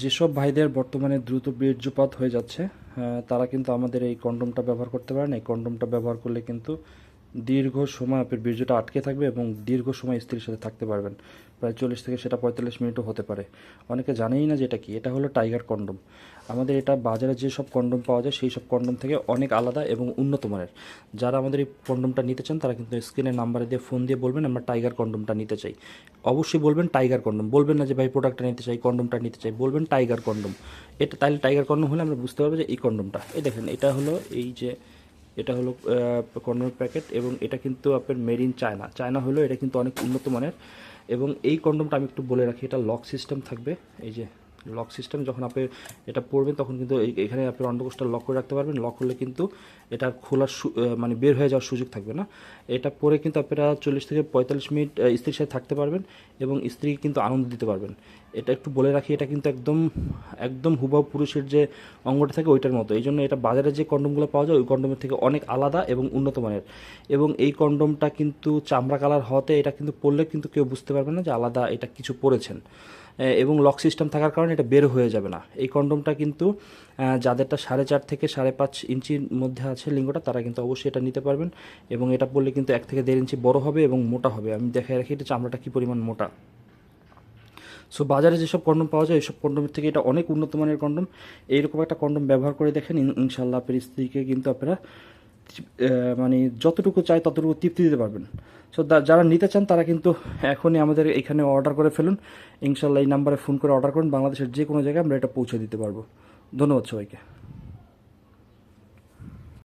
যেসব ভাইদের বর্তমানে দ্রুত বীর্যপাত হয়ে যাচ্ছে, তারা কিন্তু আমাদের এই কন্ডোমটা ব্যবহার করতে পারেন। এই কন্ডোমটা ব্যবহার করলে কিন্তু দীর্ঘ সময় আপনার বীর্যটা আটকে থাকবে এবং দীর্ঘ সময় স্ত্রীর সাথে থাকতে পারবেন। প্রায় 40 থেকে সেটা 45 মিনিটও হতে পারে। অনেকে জানেই না যে এটা কি। এটা হলো টাইগার কন্ডোম। আমাদের এটা বাজারে যে সব কন্ডোম পাওয়া যায় সেই সব কন্ডোম থেকে অনেক আলাদা এবং উন্নত মানের। যারা আমাদের এই কন্ডোমটা নিতে চান তারা কিন্তু স্ক্রিনের নাম্বারে দিয়ে ফোন দিয়ে বলবেন আমরা টাইগার কন্ডোমটা নিতে চাই। অবশ্যই বলবেন টাইগার কন্ডোম, বলবেন না যে ভাই প্রোডাক্টটা নিতে চাই, কন্ডোমটা নিতে চাই, বলবেন টাইগার কন্ডোম। এটা তাহলে টাইগার কন্ডোম হলে আমরা বুঝতে পারবো যে এই কন্ডোমটা। এই দেখেন, এটা হলো এই যে এটা হলো কন্ডোমের প্যাকেট এবং এটা কিন্তু আপনার মেড ইন চায়না। চায়না হলো এটা কিন্তু অনেক উন্নত মানের। এবং এই কন্ডোমটা আমি একটু বলে রাখি, এটা লক সিস্টেম থাকবে। এই যে লক সিস্টেম, যখন আপনি এটা পরবেন তখন কিন্তু এখানে আপনার অন্ডকোষটা লক করে রাখতে পারবেন। লক করলে কিন্তু এটা খোলার মানে বের হয়ে যাওয়ার সুযোগ থাকবে না। এটা পরে কিন্তু আপনারা 40 থেকে 45 মিনিট স্ত্রীর সাথে থাকতে পারবেন এবং স্ত্রীকে কিন্তু আনন্দ দিতে পারবেন। এটা একটু বলে রাখি, এটা কিন্তু একদম একদম হুবহু পুরুষের যে অঙ্গটা থাকে ওইটার মতো। এই জন্য এটা বাজারে যে কন্ডোমগুলো পাওয়া যায় ওই কন্ডোমের থেকে অনেক আলাদা এবং উন্নত মানের। এবং এই কন্ডোমটা কিন্তু চামড়া কালার হওয়াতে এটা কিন্তু পরলে কিন্তু কেউ বুঝতে পারবে না যে আলাদা এটা কিছু পরেছেন। এবং লক সিস্টেম থাকার কারণে এটা বের হয়ে যাবে না। এই কন্ডোমটা কিন্তু যাদেরটা 4.5 থেকে 5.5 ইঞ্চির মধ্যে আছে লিঙ্গটা, তারা কিন্তু অবশ্যই এটা নিতে পারবেন। এবং এটা পরলে কিন্তু 1 থেকে 1.5 ইঞ্চি বড় হবে এবং মোটা হবে। আমি দেখাই রাখি এটা চামড়াটা কী পরিমাণ মোটা। সো বাজারে যেসব কন্ডোম পাওয়া যায় এইসব কন্ডোমের থেকে এটা অনেক উন্নত মানের কন্ডোম। এইরকম একটা কন্ডোম ব্যবহার করে দেখেন, ইনশাল্লাহ আপনার স্ত্রীকে কিন্তু আপনারা মানে যতটুকু চাই ততটুকু তৃপ্তি দিতে পারবেন। সো যারা নিতে চান তারা কিন্তু এখনই আমাদের এখানে অর্ডার করে ফেলুন। ইনশাল্লাহ এই নাম্বারে ফোন করে অর্ডার করুন, বাংলাদেশের যে কোনো জায়গায় আমরা এটা পৌঁছে দিতে পারবো। ধন্যবাদ সবাইকে।